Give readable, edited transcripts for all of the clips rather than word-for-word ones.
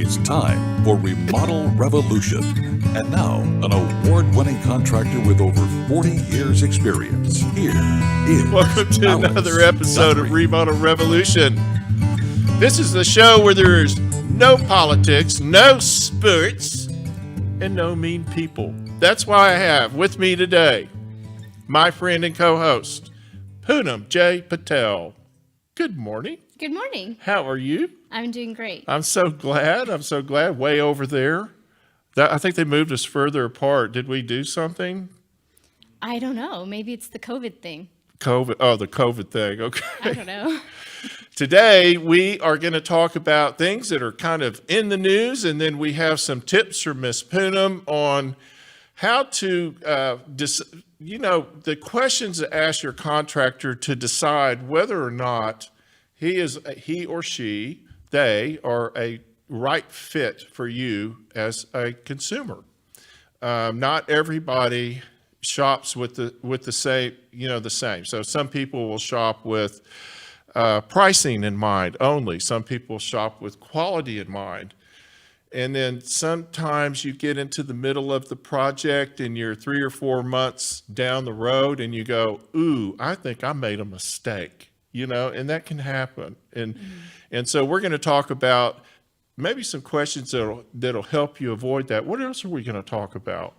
It's time for Remodel Revolution. And now, an award-winning contractor with over 40 years experience. Here is Welcome to Alex another episode of Guthrie. Remodel Revolution. This is the show where there's no politics, no spurts, and no mean people. That's why I have with me today my friend and co-host, Poonam J. Patel. Good morning. Good morning. How are you? I'm doing great. I'm so glad. Way over there. I think they moved us further apart. Did we do something? I don't know. Maybe it's the COVID thing. COVID. Oh, the COVID thing. Okay. I don't know. Today, we are going to talk about things that are kind of in the news, and then we have some tips from Miss Poonam on how to, the questions to ask your contractor to decide whether or not he or she, they are a right fit for you as a consumer. Not everybody shops with the same. So some people will shop with pricing in mind only. Some people shop with quality in mind. And then sometimes you get into the middle of the project and you're 3 or 4 months down the road and you go, ooh, I think I made a mistake, and that can happen. And so we're going to talk about maybe some questions that'll help you avoid that. What else are we going to talk about?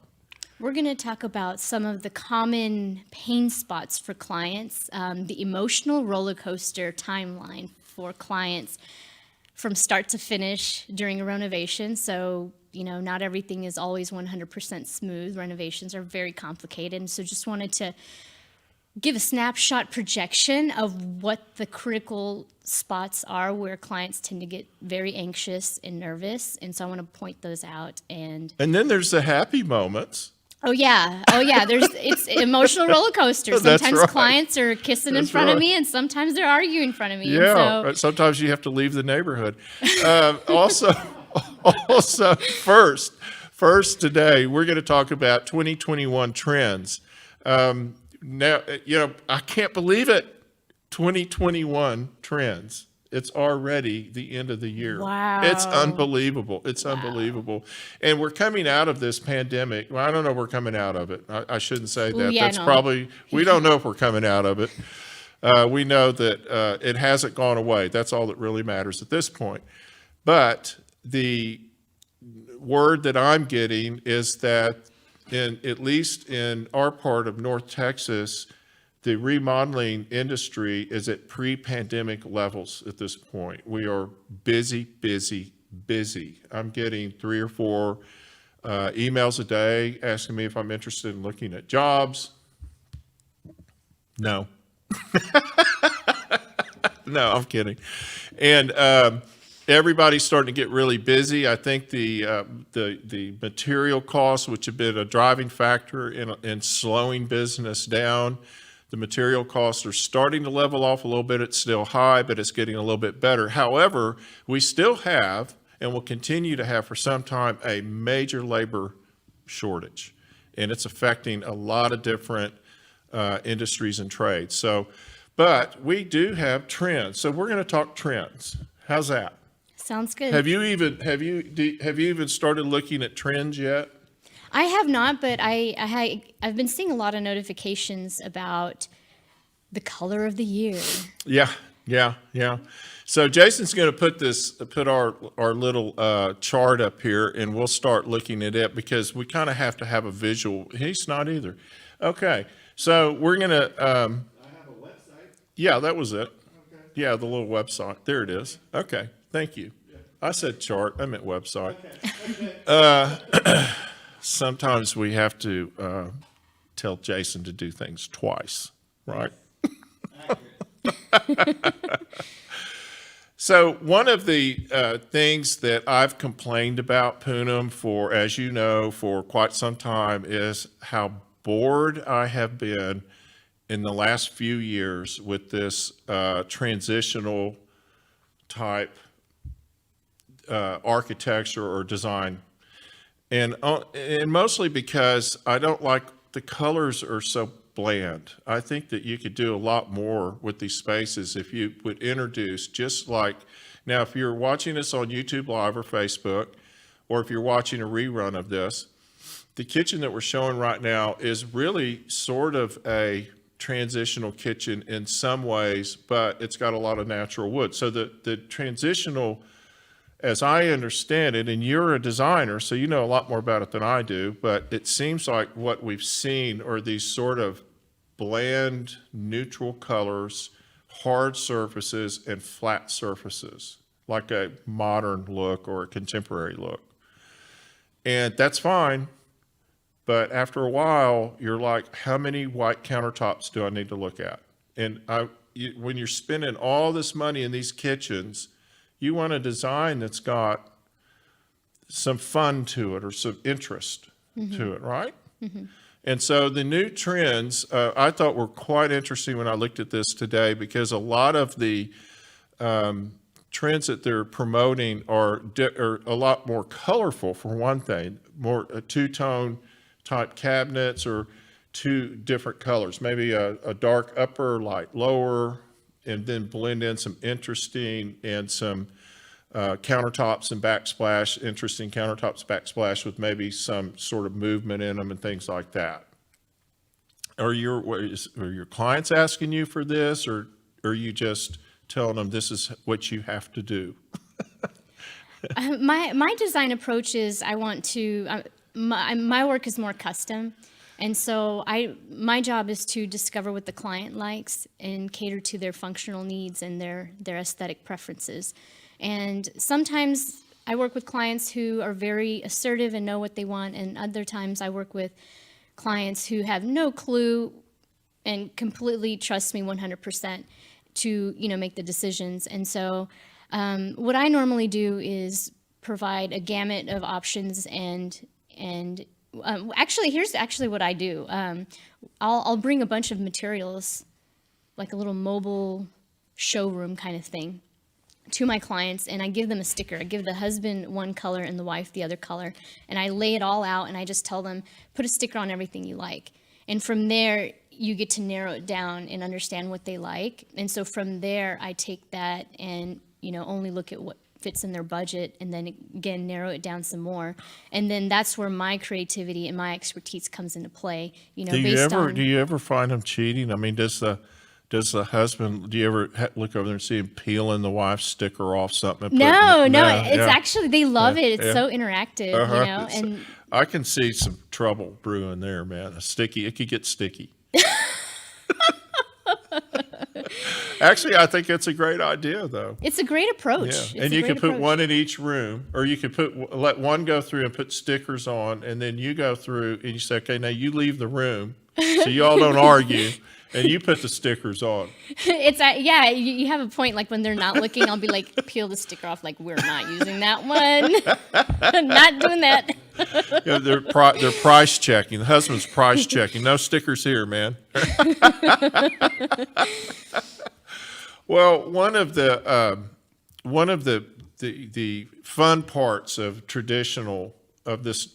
We're going to talk about some of the common pain spots for clients, the emotional roller coaster timeline for clients from start to finish during a renovation. So, not everything is always 100% smooth. Renovations are very complicated. And so just wanted to give a snapshot projection of what the critical spots are where clients tend to get very anxious and nervous. And so I want to point those out. And then there's the happy moments. Oh yeah. It's emotional roller coaster. That's Sometimes right. clients are kissing in front of me, and sometimes they're arguing in front of me. Yeah. And so, Sometimes you have to leave the neighborhood. Also, first today we're going to talk about 2021 trends. Now, I can't believe it. 2021 trends. It's already the end of the year. Wow. It's unbelievable. Unbelievable. And we're coming out of this pandemic. Well, I don't know if we're coming out of it. I shouldn't say that. Yeah, That's no. probably, we don't know if we're coming out of it. We know that it hasn't gone away. That's all that really matters at this point. But the word that I'm getting is that at least in our part of North Texas, the remodeling industry is at pre-pandemic levels at this point. We are busy. I'm getting 3 or 4 emails a day asking me if I'm interested in looking at jobs. No. No, I'm kidding. And everybody's starting to get really busy. I think the material costs, which have been a driving factor in slowing business down, the material costs are starting to level off a little bit. It's still high, but it's getting a little bit better. However, we still have, and will continue to have for some time, a major labor shortage. And it's affecting a lot of different industries and trades. But we do have trends. So we're going to talk trends. How's that? sounds good. Have you even started looking at trends yet? I have not, but I've been seeing a lot of notifications about the color of the year. Yeah. So Jason's going to put our little chart up here, and we'll start looking at it because we kind of have to have a visual. He's not either. Okay, so we're going to. I have a website. Yeah, that was it. Okay. Yeah, the little website. There it is. Okay, thank you. I said chart. I meant website. Okay. Sometimes we have to tell Jason to do things twice, right? So one of the things that I've complained about, Poonam, as you know, for quite some time is how bored I have been in the last few years with this transitional type architecture or design. And mostly because I don't like the colors are so bland. I think that you could do a lot more with these spaces if you would introduce, just like Now, if you're watching this on YouTube Live or Facebook, or if you're watching a rerun of this, the kitchen that we're showing right now is really sort of a transitional kitchen in some ways, but it's got a lot of natural wood. So the transitional, as I understand it, and you're a designer, so you know a lot more about it than I do, but it seems like what we've seen are these sort of bland, neutral colors, hard surfaces, and flat surfaces, like a modern look or a contemporary look. And that's fine. But after a while, you're like, how many white countertops do I need to look at? And when you're spending all this money in these kitchens, you want a design that's got some fun to it or some interest to it, right? And so the new trends, I thought were quite interesting when I looked at this today, because a lot of the trends that they're promoting are a lot more colorful, for one thing, more two-tone type cabinets or two different colors, maybe a dark upper, light lower, and then blend in some interesting and some countertops and backsplash, interesting countertops backsplash with maybe some sort of movement in them and things like that. Are your clients asking you for this, or are you just telling them this is what you have to do? My design approach is I want to, my work is more custom. And so my job is to discover what the client likes and cater to their functional needs and their aesthetic preferences. And sometimes I work with clients who are very assertive and know what they want, and other times I work with clients who have no clue and completely trust me 100% to, make the decisions. And so what I normally do is provide a gamut of options and actually, here's actually what I do. I'll bring a bunch of materials, like a little mobile showroom kind of thing, to my clients, and I give them a sticker. I give the husband one color and the wife the other color, and I lay it all out, and I just tell them, put a sticker on everything you like. And from there, you get to narrow it down and understand what they like. And so from there, I take that and, only look at what fits in their budget, and then again narrow it down some more, and then that's where my creativity and my expertise comes into play. Do you ever find them cheating? I mean, does the husband? Do you ever look over there and see him peeling the wife's sticker off something? And No, it's actually they love it. It's so interactive, and I can see some trouble brewing there, man. It could get sticky. Actually, I think it's a great idea, though. It's a great approach. Yeah. And you could put one in each room, or you could let one go through and put stickers on, and then you go through and you say, okay, now you leave the room, so you all don't argue, and you put the stickers on. It's you have a point. Like when they're not looking, I'll be like, peel the sticker off. Like, we're not using that one. Not doing that. They're price checking. The husband's price checking. No stickers here, man. Well, one of the fun parts of transitional. If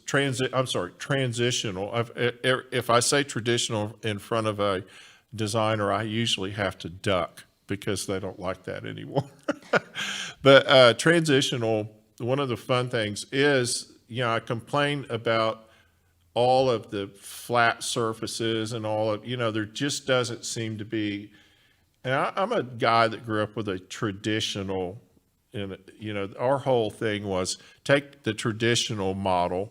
I say traditional in front of a designer, I usually have to duck because they don't like that anymore. But transitional, one of the fun things is, I complain about all of the flat surfaces and all of, there just doesn't seem to be. And I'm a guy that grew up with a traditional, our whole thing was take the traditional model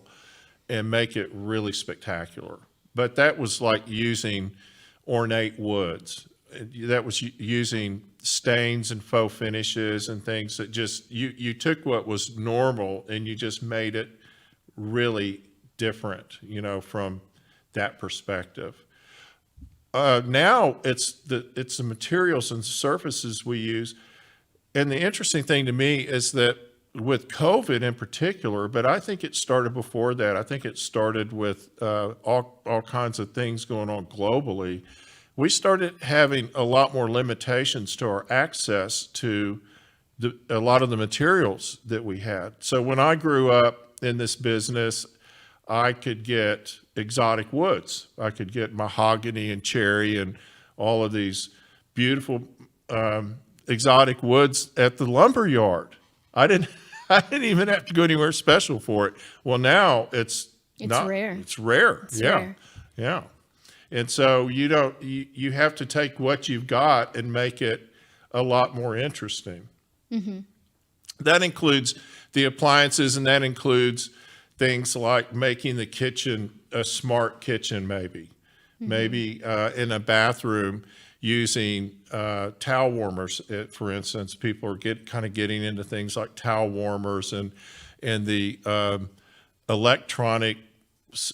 and make it really spectacular. But that was like using ornate woods. That was using stains and faux finishes and things that just, you took what was normal and you just made it really different, from that perspective. Now it's the materials and surfaces we use. And the interesting thing to me is that with COVID in particular, but I think it started before that. I think it started with all kinds of things going on globally. We started having a lot more limitations to our access to a lot of the materials that we had. So when I grew up in this business, I could get exotic woods. I could get mahogany and cherry and all of these beautiful exotic woods at the lumber yard. I didn't I didn't even have to go anywhere special for it. Well, now it's not rare. It's rare. It's yeah. rare. Yeah. And so you have to take what you've got and make it a lot more interesting. That includes the appliances, and that includes things like making the kitchen a smart kitchen, maybe. Maybe in a bathroom using towel warmers, for instance. People are getting into things like towel warmers and the electronic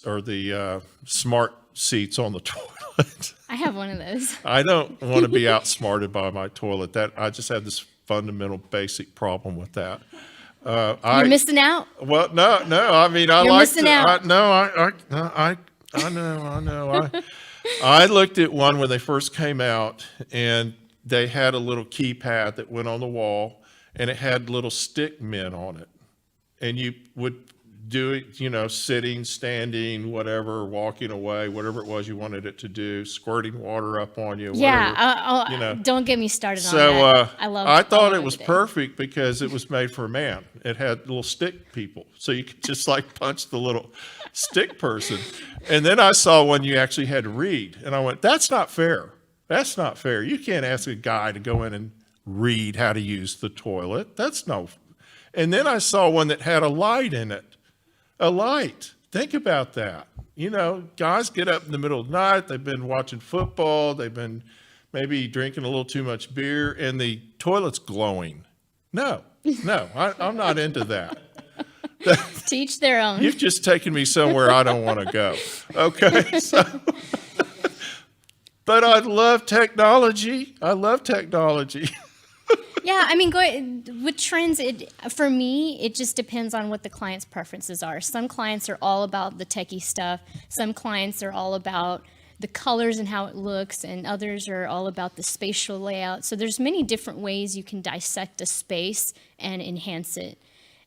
or the smart seats on the toilet. I have one of those. I don't want to be outsmarted by my toilet. I just have this fundamental basic problem with that. You're missing out. Well, no. I mean, I You're like missing out. I know. I looked at one when they first came out, and they had a little keypad that went on the wall, and it had little stick men on it, and you would do it, sitting, standing, whatever, walking away, whatever it was you wanted it to do, squirting water up on you. Yeah, don't get me started on So that. I thought it was perfect because it was made for a man. It had little stick people, so you could just like punch the little stick person. And then I saw one you actually had to read, and I went, "That's not fair. That's not fair. You can't ask a guy to go in and read how to use the toilet. That's no." And then I saw one that had a light in it. A light. Think about that. Guys get up in the middle of the night. They've been watching football. They've been maybe drinking a little too much beer, and the toilet's glowing. No, I'm not into that. Teach their own. You've just taken me somewhere I don't want to go. Okay, so. But I love technology. Yeah, I mean, with trends, for me, it just depends on what the client's preferences are. Some clients are all about the techie stuff. Some clients are all about the colors and how it looks, and others are all about the spatial layout. So there's many different ways you can dissect a space and enhance it.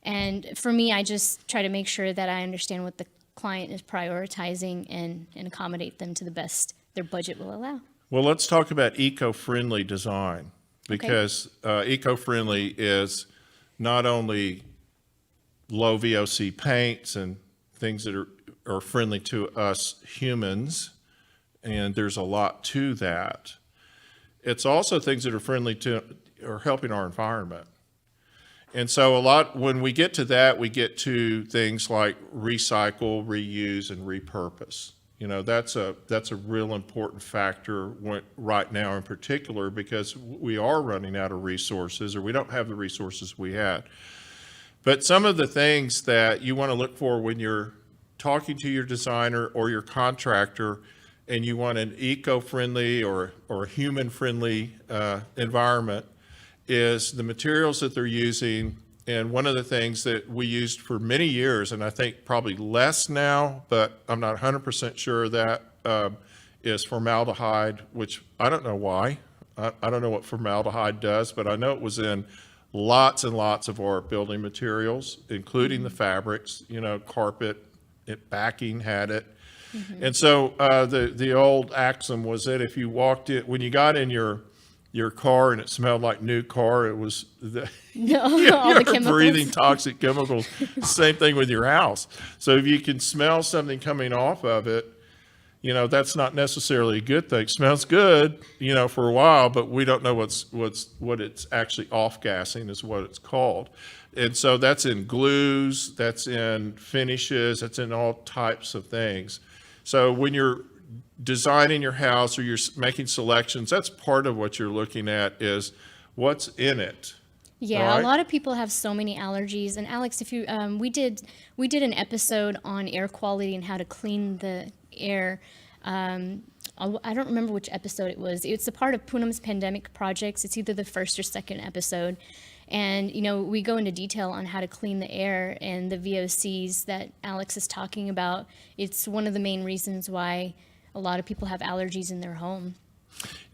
And for me, I just try to make sure that I understand what the client is prioritizing and accommodate them to the best their budget will allow. Well, let's talk about eco-friendly design. Because eco-friendly is not only low VOC paints and things that are friendly to us humans, and there's a lot to that. It's also things that are friendly to or helping our environment. And so when we get to that, we get to things like recycle, reuse, and repurpose. That's a real important factor right now in particular, because we are running out of resources, or we don't have the resources we had. But some of the things that you want to look for when you're talking to your designer or your contractor, and you want an eco-friendly or human-friendly environment, is the materials that they're using. And one of the things that we used for many years, and I think probably less now, but I'm not 100% sure of that, is formaldehyde, which I don't know why. I don't know what formaldehyde does, but I know it was in lots and lots of our building materials, including the fabrics, carpet, backing had it. And so the old axiom was that if you walked in, when you got in your car and it smelled like new car, it was all the chemicals. Breathing toxic chemicals. Same thing with your house. So if you can smell something coming off of it, that's not necessarily a good thing. It smells good, for a while, but we don't know what it's actually off-gassing is what it's called. And so that's in glues, that's in finishes, that's in all types of things. So when you're designing your house or you're making selections, that's part of what you're looking at, is what's in it. Yeah, right? A lot of people have so many allergies. And Alex, if you we did an episode on air quality and how to clean the air. I don't remember which episode it was. It's a part of Poonam's pandemic projects. It's either the first or second episode. And, we go into detail on how to clean the air and the VOCs that Alex is talking about. It's one of the main reasons why a lot of people have allergies in their home.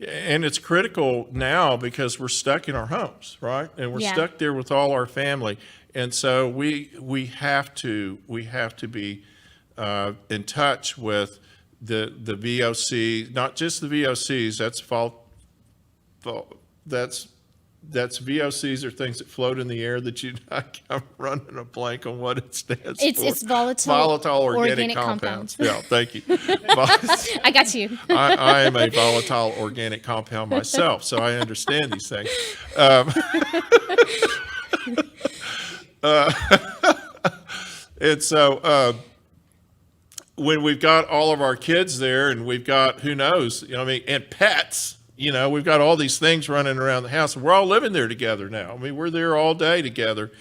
And it's critical now because we're stuck in our homes, right? And we're stuck there with all our family. And so we have to be in touch with the VOC, not just the VOCs. That's that's VOCs are things that float in the air that I'm running a blank on what it stands for. It's volatile organic compounds. Yeah, thank you. I got you. I am a volatile organic compound myself, so I understand these things. And so when we've got all of our kids there, and we've got, who knows, and pets, we've got all these things running around the house, and we're all living there together now. I mean, we're there all day together.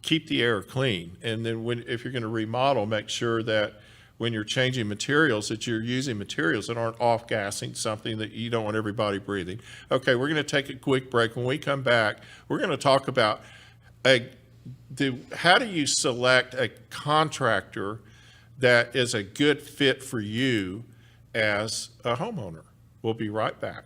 Keep the air clean. And then if you're going to remodel, make sure that when you're changing materials, that you're using materials that aren't off-gassing something that you don't want everybody breathing. Okay, we're going to take a quick break. When we come back, we're going to talk about how do you select a contractor that is a good fit for you as a homeowner. We'll be right back.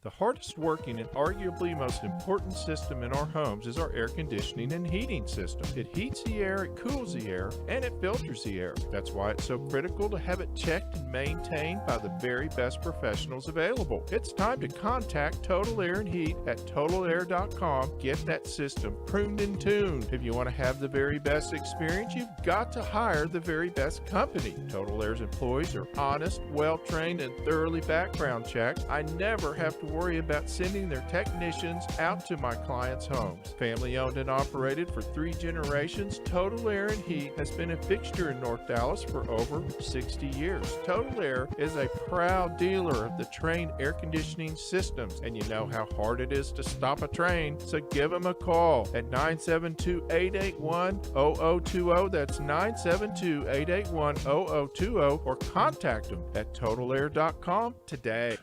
The hardest working and arguably most important system in our homes is our air conditioning and heating system. It heats the air, it cools the air, and it filters the air. That's why it's so critical to have it checked and maintained by the very best professionals available. It's time to contact Total Air and Heat at totalair.com. Get that system pruned and tuned. If you want to have the very best experience, you've got to hire the very best company. Total Air's employees are honest, well-trained, and thoroughly background checked. I never have to worry about sending their technicians out to my clients' homes. Family owned and operated for 3 generations, Total Air and Heat has been a fixture in North Dallas for over 60 years. Total Air is a proud dealer of the Trane air conditioning systems, and you know how hard it is to stop a Trane, so give them a call at 972-881-0020. That's 972-881-0020, or contact them at totalair.com today.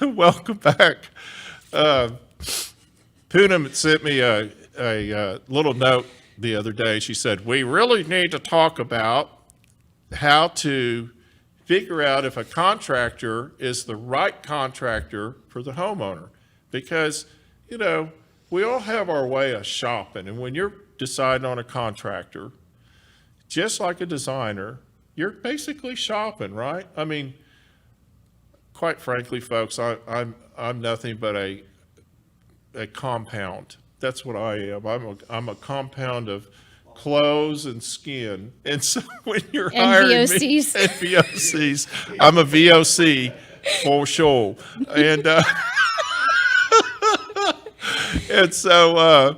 Welcome back. Poonam sent me a little note the other day. She said, we really need to talk about how to figure out if a contractor is the right contractor for the homeowner. Because, we all have our way of shopping. And when you're deciding on a contractor, just like a designer, you're basically shopping, right? I mean, quite frankly, folks, I'm nothing but a compound. That's what I am. I'm a compound of clothes and skin. And so when you're hiring VOCs. me and VOCs, I'm a VOC for sure. And and so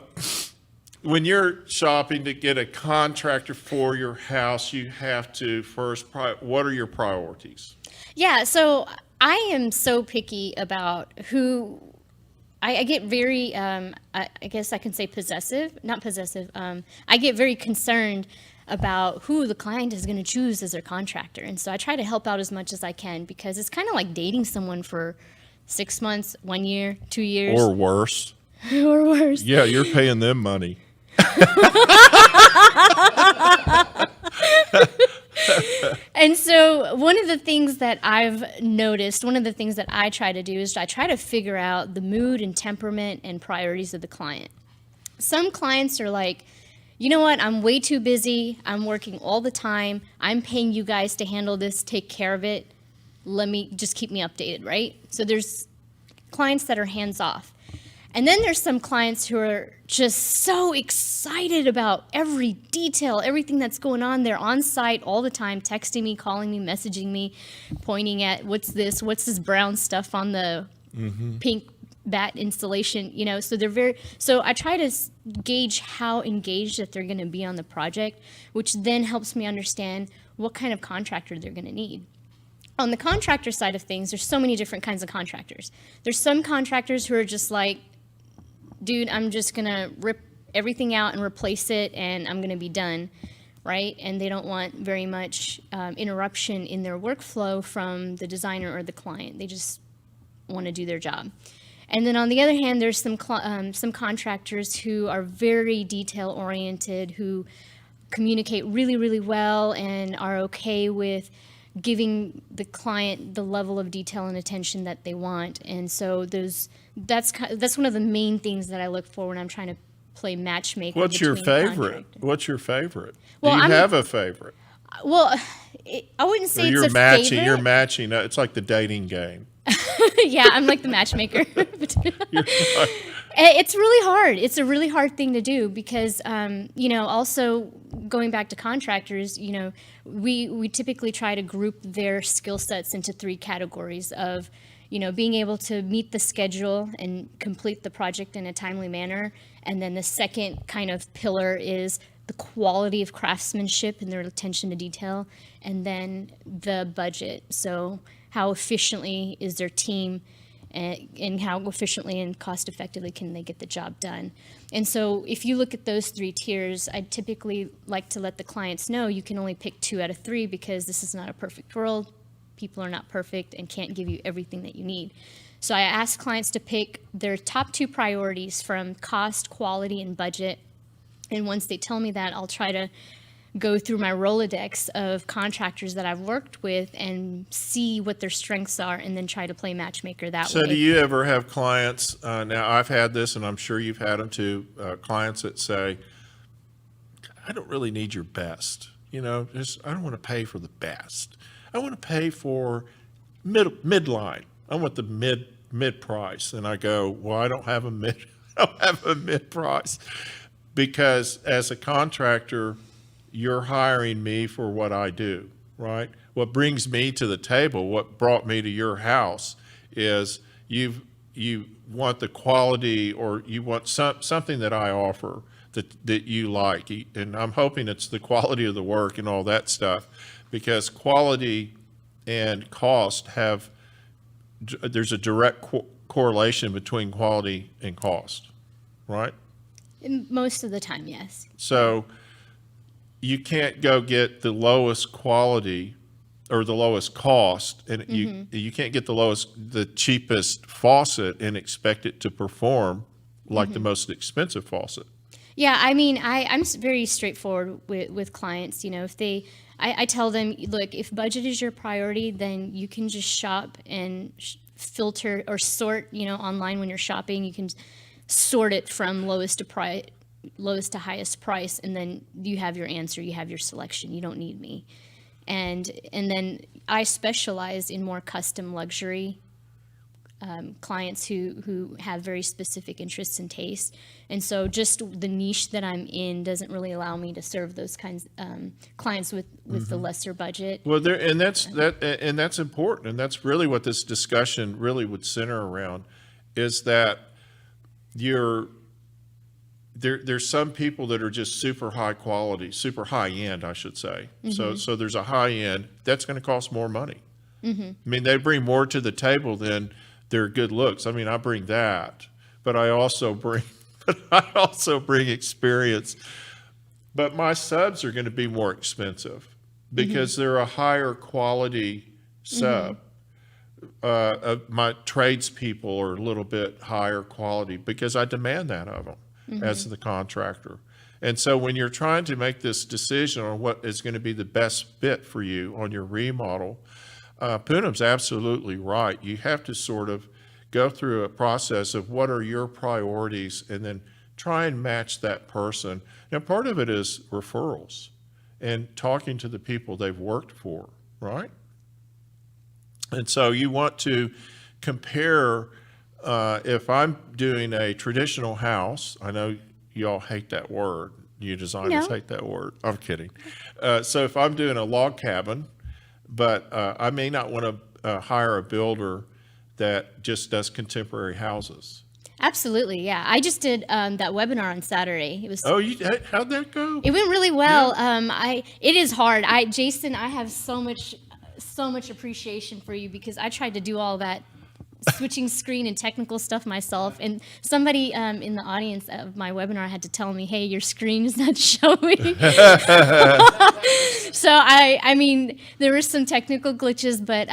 when you're shopping to get a contractor for your house, you have to first, what are your priorities? Yeah, so I am so picky about who I get very, I guess I can say not possessive. I get very concerned about who the client is going to choose as their contractor. And so I try to help out as much as I can, because it's kind of like dating someone for 6 months, 1 year, 2 years. Or worse. Or worse. Yeah, you're paying them money. And so one of the things that I've noticed, one of the things that I try to do is I try to figure out the mood and temperament and priorities of the client. Some clients are like, you know what, I'm way too busy. I'm working all the time. I'm paying you guys to handle this, take care of it. Just keep me updated, right? So there's clients that are hands off. And then there's some clients who are just so excited about every detail, everything that's going on. They're on site all the time, texting me, calling me, messaging me, pointing at what's this brown stuff on the pink bat installation, so I try to gauge how engaged that they're going to be on the project, which then helps me understand what kind of contractor they're going to need. On the contractor side of things, there's so many different kinds of contractors. There's some contractors who are just like, dude, I'm just going to rip everything out and replace it, and I'm going to be done, right? And they don't want very much interruption in their workflow from the designer or the client. They just want to do their job. And then on the other hand, there's some contractors who are very detail-oriented, who communicate really, really well and are okay with giving the client the level of detail and attention that they want. And so that's one of the main things that I look for when I'm trying to play matchmaker. What's your favorite? What's your favorite? Well, Do you have a favorite? Well, I wouldn't say it's a favorite. You're matching. It's like the dating game. Yeah, I'm like the matchmaker. It's really hard. It's a really hard thing to do because, also going back to contractors, we typically try to group their skill sets into three categories of, being able to meet the schedule and complete the project in a timely manner. And then the second kind of pillar is the quality of craftsmanship and their attention to detail. And then the budget. So how efficiently is their team and how efficiently and cost effectively can they get the job done. And so if you look at those three tiers, I typically like to let the clients know you can only pick 2 out of 3 because this is not a perfect world. People are not perfect and can't give you everything that you need. So I ask clients to pick their top 2 priorities from cost, quality, and budget. And once they tell me that, I'll try to go through my Rolodex of contractors that I've worked with and see what their strengths are and then try to play matchmaker that way. So do you ever have clients, now I've had this and I'm sure you've had them too, clients that say, I don't really need your best, I don't want to pay for the best. I want to pay for midline. I want the mid price. And I go, well, I don't have a mid price because as a contractor, you're hiring me for what I do, right? What brings me to the table, what brought me to your house is you want the quality or you want something that I offer that you like. And I'm hoping it's the quality of the work and all that stuff because quality and cost there's a direct correlation between quality and cost, right? Most of the time, yes. So you can't go get the lowest quality or the lowest cost, and you can't get the cheapest faucet and expect it to perform like the most expensive faucet. Yeah, I mean, I'm very straightforward with clients. If I tell them, look, if budget is your priority, then you can just shop and filter or sort, online when you're shopping. You can sort it from lowest to highest price, and then you have your answer, you have your selection. You don't need me. And then I specialize in more custom luxury clients who have very specific interests and tastes. And so just the niche that I'm in doesn't really allow me to serve those kinds clients with the lesser budget. Well, that's important, and that's really what this discussion really would center around, is that there's some people that are just super high quality, super high end, I should say. So there's a high end that's going to cost more money. I mean, they bring more to the table than their good looks. I mean, I bring that, but I also bring experience. But my subs are going to be more expensive because they're a higher quality sub. My tradespeople are a little bit higher quality because I demand that of them as the contractor. And so when you're trying to make this decision on what is going to be the best fit for you on your remodel, Poonam's absolutely right. You have to sort of go through a process of what are your priorities and then try and match that person. Now, part of it is referrals and talking to the people they've worked for, right? And so you want to compare, if I'm doing a traditional house, I know you all hate that word. You designers hate that word. I'm kidding. So if I'm doing a log cabin, but I may not want to hire a builder that just does contemporary houses. Absolutely, yeah. I just did that webinar on Saturday. It was. Oh, how'd that go? It went really well. Yeah. It is hard. Jason, I have so much appreciation for you because I tried to do all that switching screen and technical stuff myself, and somebody in the audience of my webinar had to tell me, hey, your screen is not showing. So I mean there were some technical glitches, but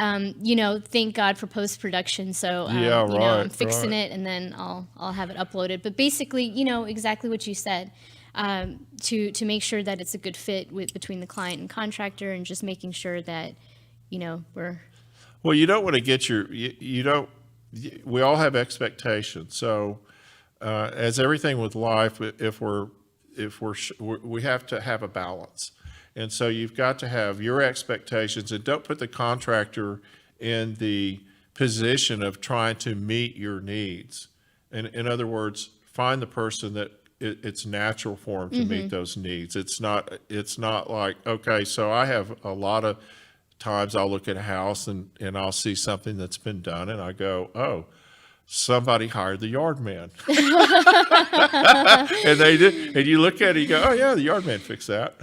thank God for post-production. So I'm fixing it, and then I'll have it uploaded. But basically, exactly what you said, to make sure that it's a good fit between the client and contractor, and just making sure that we're. Well, you don't want to get we all have expectations. So, as everything with life, we have to have a balance. And so you've got to have your expectations, and don't put the contractor in the position of trying to meet your needs. And in other words, find the person that it's natural for them to meet those needs. It's not like, okay, so I have a lot of times I'll look at a house and I'll see something that's been done and I go, oh, somebody hired the yard man. And they did, and you look at it, you go, oh yeah, the yard man fixed that.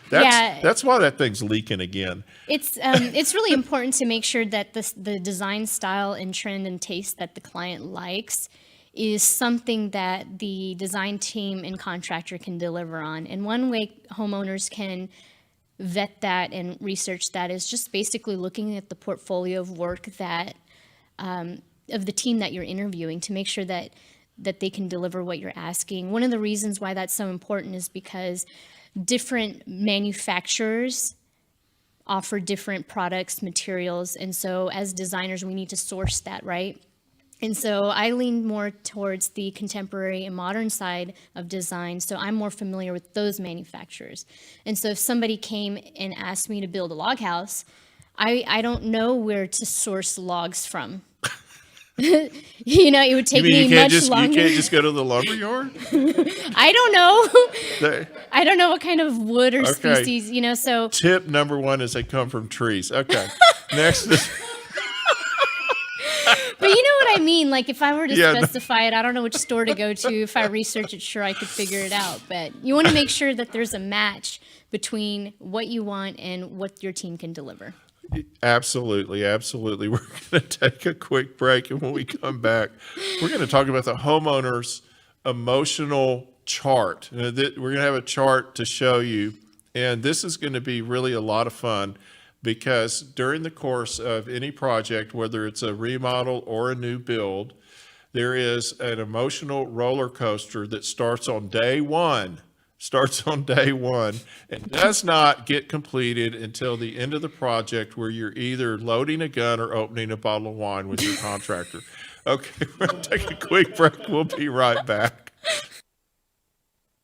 That's why that thing's leaking again. It's really important to make sure that the design style and trend and taste that the client likes is something that the design team and contractor can deliver on. And one way homeowners can vet that and research that is just basically looking at the portfolio of work that of the team that you're interviewing to make sure that they can deliver what you're asking. One of the reasons why that's so important is because different manufacturers offer different products, materials, and so as designers, we need to source that, right? And so I lean more towards the contemporary and modern side of design, so I'm more familiar with those manufacturers. And so if somebody came and asked me to build a log house, I don't know where to source logs from. It would take me much longer. You can't just go to the lumber yard? I don't know. I don't know what kind of wood or species, so. Tip number one is they come from trees. Okay. Next is. But you know what I mean? Like if I were to specify it, I don't know which store to go to. If I research it, sure, I could figure it out. But you want to make sure that there's a match between what you want and what your team can deliver. Absolutely, absolutely. We're going to take a quick break, and when we come back, we're going to talk about the homeowner's emotional chart. We're going to have a chart to show you, and this is going to be really a lot of fun because during the course of any project, whether it's a remodel or a new build, there is an emotional roller coaster that starts on day one and does not get completed until the end of the project where you're either loading a gun or opening a bottle of wine with your contractor. Okay, we're going to take a quick break. We'll be right back.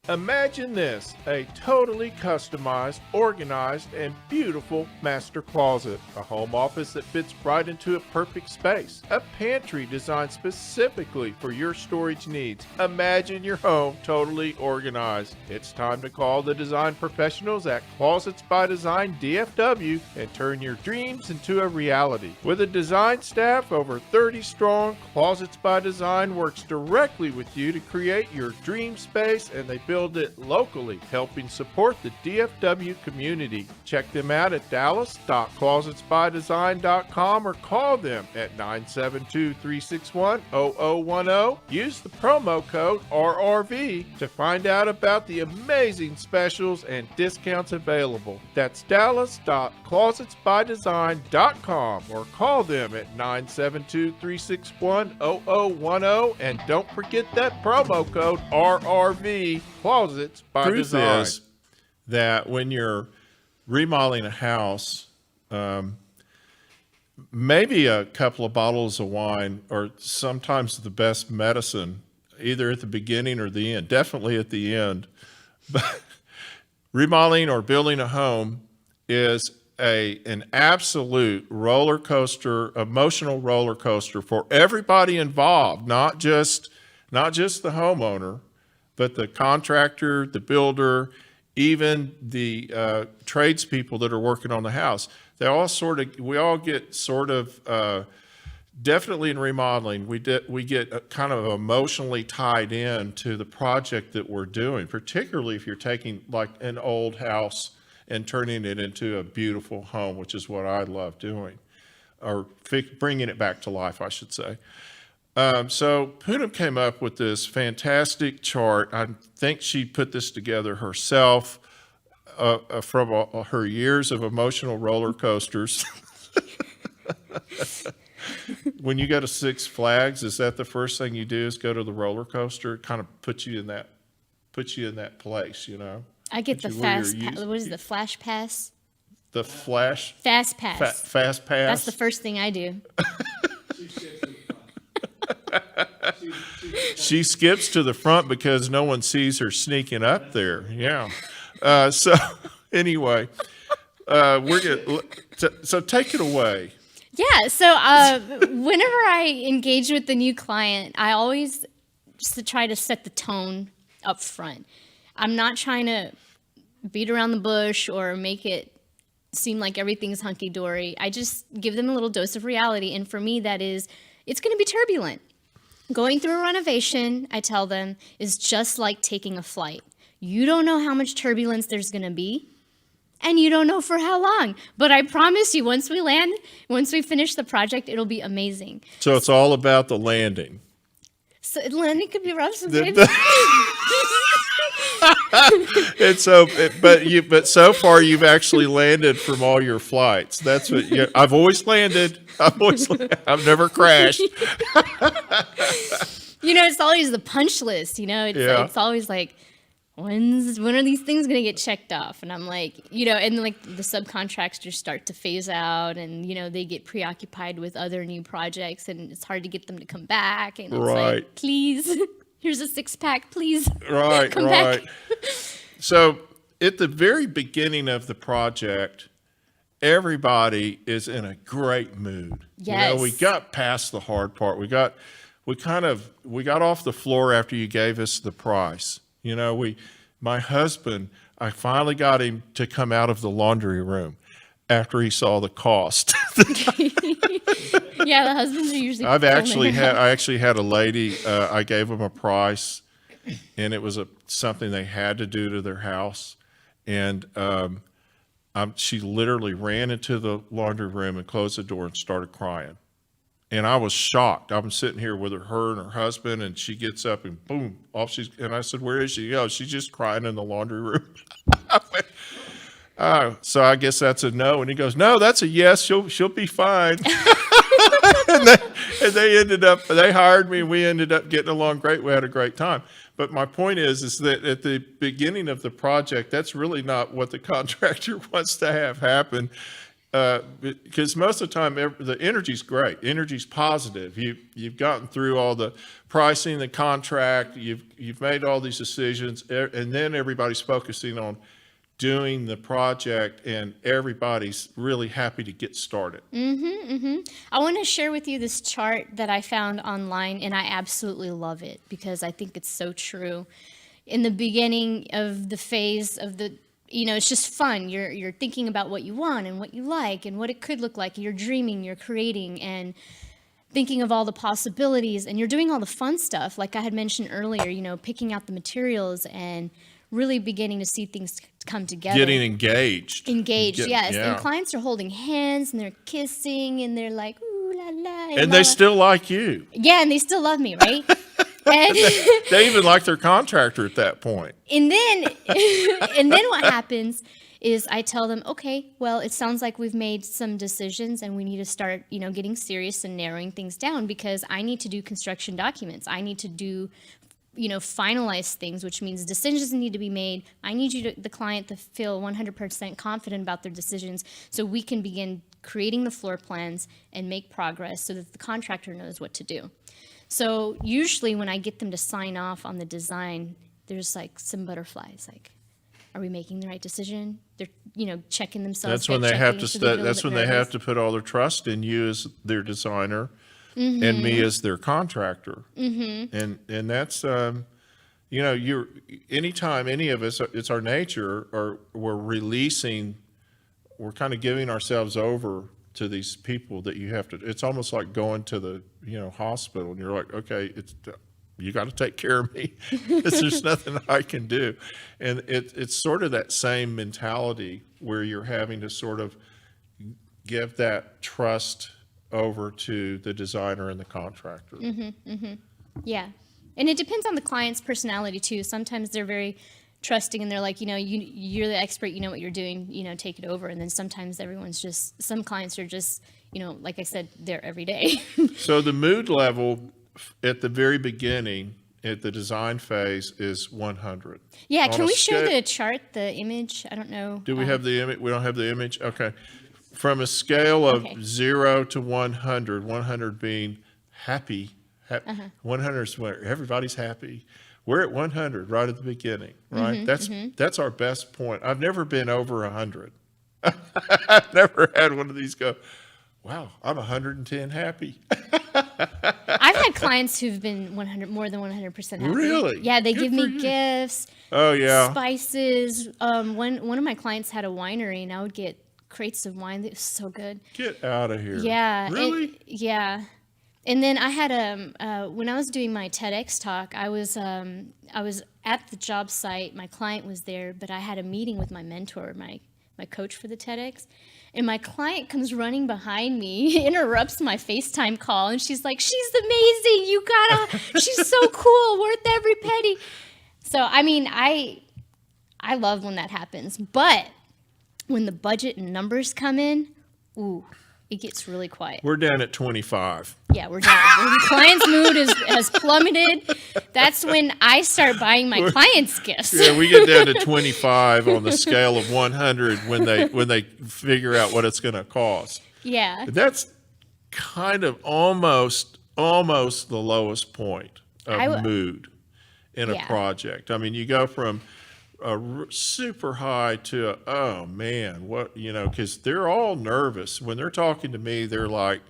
Imagine this, a totally customized, organized, and beautiful master closet. A home office that fits right into a perfect space. A pantry designed specifically for your storage needs. Imagine your home totally organized. It's time to call the design professionals at Closets by Design DFW and turn your dreams into a reality. With a design staff over 30 strong, Closets by Design works directly with you to create your dream space, and they build it locally, helping support the DFW community. Check them out at dallas.closetsbydesign.com or call them at 972-361-0010. Use the promo code RRV to find out about the amazing specials and discounts available. That's dallas.closetsbydesign.com or call them at 972-361-0010, and don't forget that promo code RRV. Closets by Design. Truth is that when you're remodeling a house, maybe a couple of bottles of wine are sometimes the best medicine, either at the beginning or the end, definitely at the end. But remodeling or building a home is an absolute roller coaster, emotional roller coaster for everybody involved, not just the homeowner, but the contractor, the builder, even the tradespeople that are working on the house. We all get definitely in remodeling, we get kind of emotionally tied in to the project that we're doing, particularly if you're taking like an old house and turning it into a beautiful home, which is what I love doing, or bringing it back to life, I should say. So Poonam came up with this fantastic chart. I think she put this together herself from her years of emotional roller coasters. When you go to Six Flags, is that the first thing you do is go to the roller coaster? It kind of puts you in that place, I get the fast pass. What is the flash pass? The flash? Fast pass. Fast pass? That's the first thing I do. She skips to the front because no one sees her sneaking up there. Yeah. So anyway, so take it away. Yeah. So whenever I engage with the new client, I always just to try to set the tone up front. I'm not trying to beat around the bush or make it seem like everything's hunky-dory. I just give them a little dose of reality. And for me, that is, it's going to be turbulent. Going through a renovation, I tell them, is just like taking a flight. You don't know how much turbulence there's going to be, and you don't know for how long. But I promise you, once we land, once we finish the project, it'll be amazing. So it's all about the landing. So landing could be rough sometimes. But so far you've actually landed from all your flights. That's what I've always landed. I've never crashed. It's always the punch list. It's always like, when are these things going to get checked off? And I'm like, and like the subcontractors start to phase out, and they get preoccupied with other new projects, and it's hard to get them to come back. And it's like, please, here's a 6-pack, please. Come back. So at the very beginning of the project, everybody is in a great mood. Yes. We got past the hard part. We got off the floor after you gave us the price. My husband, I finally got him to come out of the laundry room after he saw the cost. Yeah, the husbands are usually. I actually had a lady. I gave them a price, and it was something they had to do to their house, and she literally ran into the laundry room and closed the door and started crying. And I was shocked. I'm sitting here with her and her husband, and she gets up and boom, and I said, "Where is she?" She's just crying in the laundry room. I went, so I guess that's a no. And he goes, "No, that's a yes. She'll be fine." and they hired me, and we ended up getting along great. We had a great time. But my point is that at the beginning of the project, that's really not what the contractor wants to have happen. Because most of the time, the energy's great. Energy's positive. You've gotten through all the pricing, the contract. You've made all these decisions, and then everybody's focusing on doing the project, and everybody's really happy to get started. I want to share with you this chart that I found online, and I absolutely love it because I think it's so true. In the beginning of the phase of the it's just fun. You're thinking about what you want and what you like and what it could look like. You're dreaming, you're creating, and thinking of all the possibilities. And you're doing all the fun stuff, like I had mentioned earlier, picking out the materials and really beginning to see things come together. Getting engaged. Yes. Yeah. And clients are holding hands, and they're kissing, and they're like, ooh, la, la. And they still like you. Yeah, and they still love me, right? And they even like their contractor at that point. And then what happens is I tell them, okay, well, it sounds like we've made some decisions, and we need to start, getting serious and narrowing things down, because I need to do construction documents. I need to do, finalize things, which means decisions need to be made. I need the client to feel 100% confident about their decisions, so we can begin creating the floor plans and make progress so that the contractor knows what to do. So usually when I get them to sign off on the design, there's like some butterflies, like, are we making the right decision? They're, checking themselves. That's when they have to. That's when they have to put all their trust in you as their designer, and me as their contractor. And that's you're anytime any of us, it's our nature, or we're kind of giving ourselves over to these people that you have to. It's almost like going to the hospital, and you're like, okay, you got to take care of me because there's nothing I can do. And it's sort of that same mentality where you're having to sort of give that trust over to the designer and the contractor. Yeah, and it depends on the client's personality too. Sometimes they're very trusting, and they're like, you're the expert, you know what you're doing, take it over. And then sometimes some clients are just, like I said, there every day. So the mood level at the very beginning, at the design phase, is 100. Yeah, can we show the chart, the image? I don't know. Do we have the image? We don't have the image? Okay. From a scale of 0 to 100, 100 being happy, 100 is where everybody's happy. We're at 100 right at the beginning, right? That's our best point. I've never been over 100. I've never had one of these go, wow, I'm 110 happy. I've had clients who've been more than 100% happy. Really? Yeah, they Good give for me you. gifts, Oh, yeah. spices. One of my clients had a winery, and I would get crates of wine. That was so good. Get out of here. Yeah. Really? Yeah. And then I had when I was doing my TEDx talk, I was at the job site. My client was there, but I had a meeting with my mentor, my coach for the TEDx. And my client comes running behind me, interrupts my FaceTime call, and she's like, "She's amazing. She's so cool, worth every penny." So, I mean, I love when that happens. But when the budget and numbers come in, ooh, it gets really quiet. We're down at 25. Yeah, we're down. When the client's mood has plummeted, that's when I start buying my clients gifts. Yeah, we get down to 25 on the scale of 100 when they figure out what it's going to cost. Yeah. That's kind of almost the lowest point of mood in a Yeah. project. I mean, you go from super high to oh man, what, because they're all nervous when they're talking to me. They're like,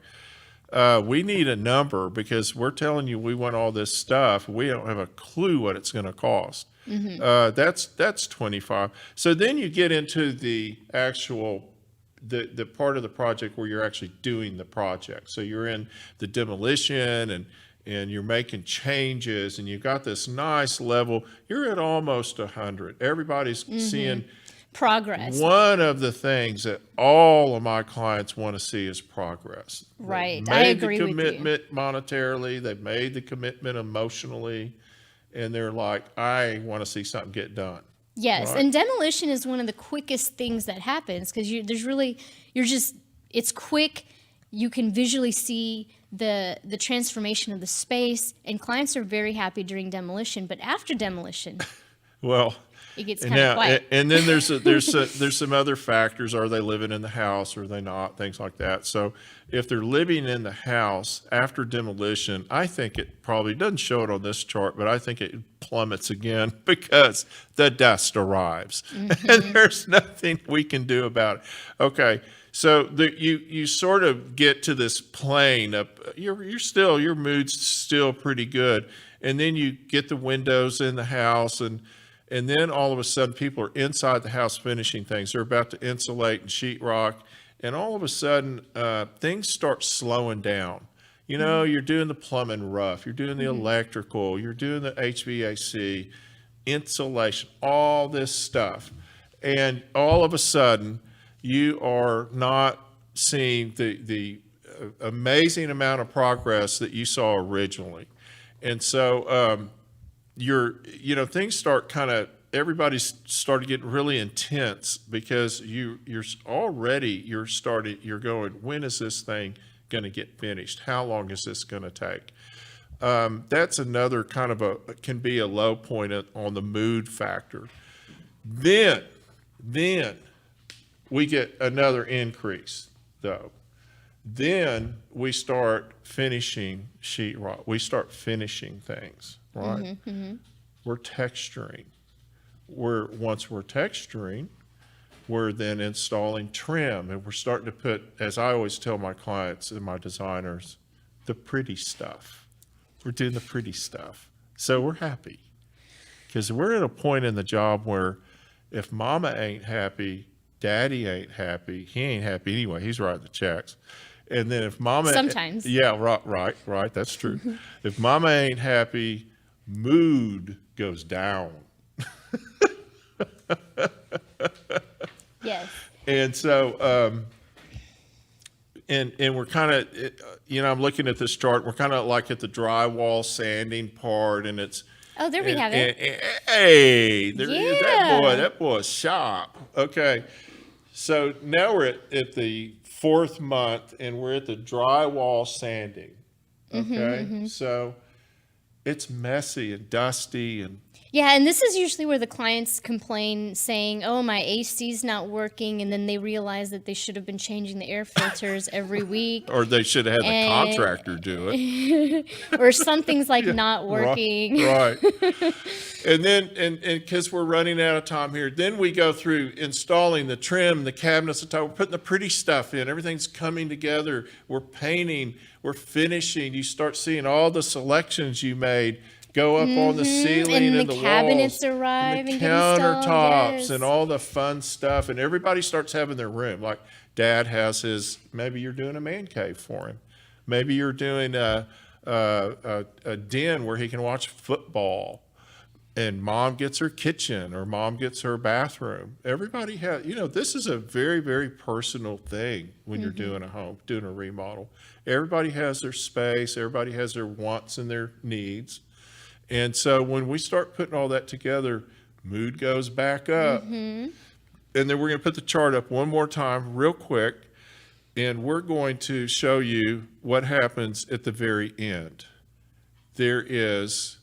we need a number because we're telling you we want all this stuff. We don't have a clue what it's going to cost. That's 25. So then you get into the actual the part of the project where you're actually doing the project. So you're in the demolition and you're making changes and you've got this nice level. You're at almost 100. Everybody's seeing Progress. one of the things that all of my clients want to see is progress. Right. They've I made agree the with you. commitment monetarily. They've made the commitment emotionally. And they're like, I want to see something get done. Yes, Right. and demolition is one of the quickest things that happens because it's quick. You can visually see the transformation of the space, and clients are very happy during demolition. But after demolition, Well, it gets and kind of now, quiet. and then there's some other factors. Are they living in the house? Or are they not? Things like that. So if they're living in the house after demolition, I think it probably doesn't show it on this chart, but I think it plummets again because the dust arrives and there's nothing we can do about it. Okay. So you sort of get to this plane of your mood's still pretty good. And then you get the windows in the house and then all of a sudden people are inside the house finishing things. They're about to insulate and sheetrock. And all of a sudden things start slowing down. You're doing the plumbing rough. You're doing the electrical. You're doing the HVAC, insulation, all this stuff. And all of a sudden you are not seeing the amazing amount of progress that you saw originally. And so things start everybody's started getting really intense because you're going, when is this thing going to get finished? How long is this going to take? That's another can be a low point on the mood factor. Then we get another increase though. Then we start finishing sheetrock. We start finishing things, right? We're texturing. Once we're texturing, we're then installing trim, and we're starting to put, as I always tell my clients and my designers, the pretty stuff. We're doing the pretty stuff. So we're happy because we're at a point in the job where if mama ain't happy, daddy ain't happy. He ain't happy anyway. He's writing the checks. And then if mama... Sometimes. Yeah, right. That's true. If mama ain't happy, mood goes down. Yes. And so, and we're kind of, I'm looking at this chart. We're kind of like at the drywall sanding part, and it's... Oh, there we have it. Hey, Yeah. that boy's sharp. Okay. So now we're at the 4th month, and we're at the drywall sanding. Okay. So it's messy and dusty and Yeah, and this is usually where the clients complain saying, oh, my AC's not working, and then they realize that they should have been changing the air filters every week. Or they should have had the And- contractor do it. Or something's like not working. Right. And then, and because we're running out of time here, then we go through installing the trim, the cabinets, the tile. We're putting the pretty stuff in. Everything's coming together. We're painting. We're finishing. You start seeing all the selections you made go up on the ceiling And and the the cabinets walls, arrive and the and get installed, countertops yes. and all the fun stuff. And everybody starts having their room. Like Dad has his. Maybe you're doing a man cave for him. Maybe you're doing a den where he can watch football. And Mom gets her kitchen, or Mom gets her bathroom. Everybody has, this is a very, very personal thing when you're doing a home, doing a remodel. Everybody has their space. Everybody has their wants and their needs. And so when we start putting all that together, mood goes back up. And then we're going to put the chart up one more time real quick. And we're going to show you what happens at the very end. There is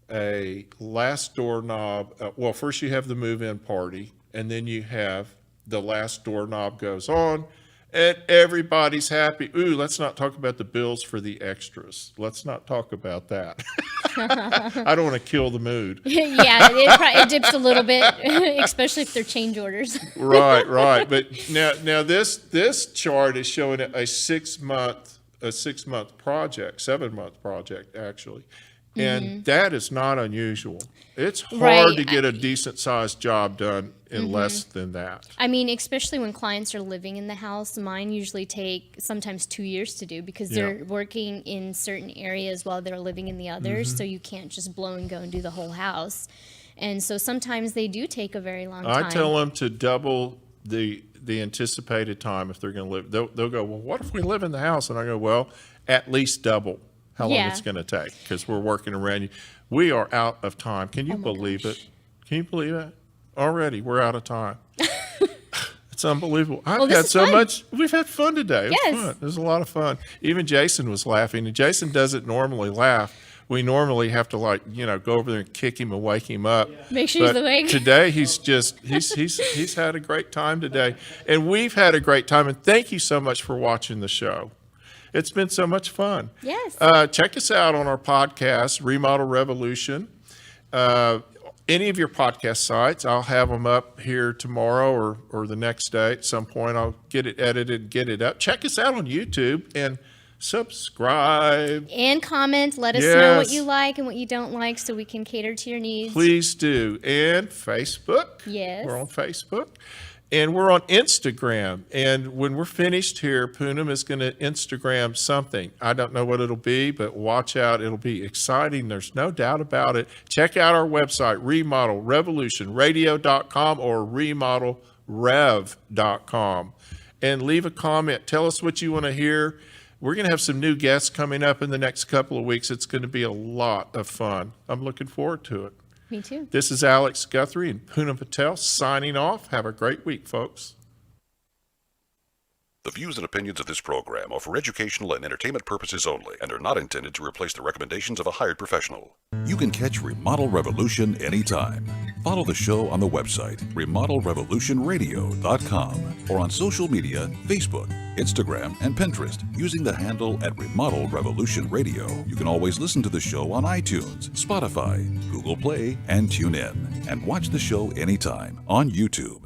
a last doorknob. Well, first you have the move-in party, and then you have the last doorknob goes on, and everybody's happy. Ooh, let's not talk about the bills for the extras. Let's not talk about that. I don't want to kill the mood. Yeah, it dips a little bit, especially if they're change orders. Right. But now this chart is showing a 6 month project, 7 month project actually. And that is not unusual. It's hard Right. to get a decent sized job done in less than that. I mean, especially when clients are living in the house, mine usually take sometimes 2 years to do because they're working in certain areas while they're living in the others. So you can't just blow and go and do the whole house. And so sometimes they do take a very long time. I tell them to double the anticipated time if they're going to live. They'll go, well, what if we live in the house? And I go, well, at least double how long Yeah. it's going to take because we're working around you. We are out of time. Can you believe it? Can you believe it? Already, we're out of time. It's unbelievable. Well, this had is so fun. much. We've had fun today. It was Yes. fun. It was a lot of fun. Even Jason was laughing, and Jason doesn't normally laugh. We normally have to go over there and kick him and wake him up. Make sure he's But awake. Today he's had a great time today, and we've had a great time. And thank you so much for watching the show. It's been so much fun. Yes. Check us out on our podcast, Remodel Revolution. Any of your podcast sites, I'll have them up here tomorrow or the next day at some point. I'll get it edited and get it up. Check us out on YouTube and subscribe. And comment. Let us know what Yes. you like and what you don't like so we can cater to your needs. Please do. And Facebook. Yes. We're on Facebook. And we're on Instagram. And when we're finished here, Poonam is going to Instagram something. I don't know what it'll be, but watch out. It'll be exciting. There's no doubt about it. Check out our website, remodelrevolutionradio.com or remodelrev.com. And leave a comment. Tell us what you want to hear. We're going to have some new guests coming up in the next couple of weeks. It's going to be a lot of fun. I'm looking forward to it. Me too. This is Alex Guthrie and Poonam Patel signing off. Have a great week, folks. The views and opinions of this program are for educational and entertainment purposes only and are not intended to replace the recommendations of a hired professional. You can catch Remodel Revolution anytime. Follow the show on the website, remodelrevolutionradio.com, or on social media, Facebook, Instagram, and Pinterest, using the handle @Remodel Revolution Radio. You can always listen to the show on iTunes, Spotify, Google Play, and TuneIn, and watch the show anytime on YouTube.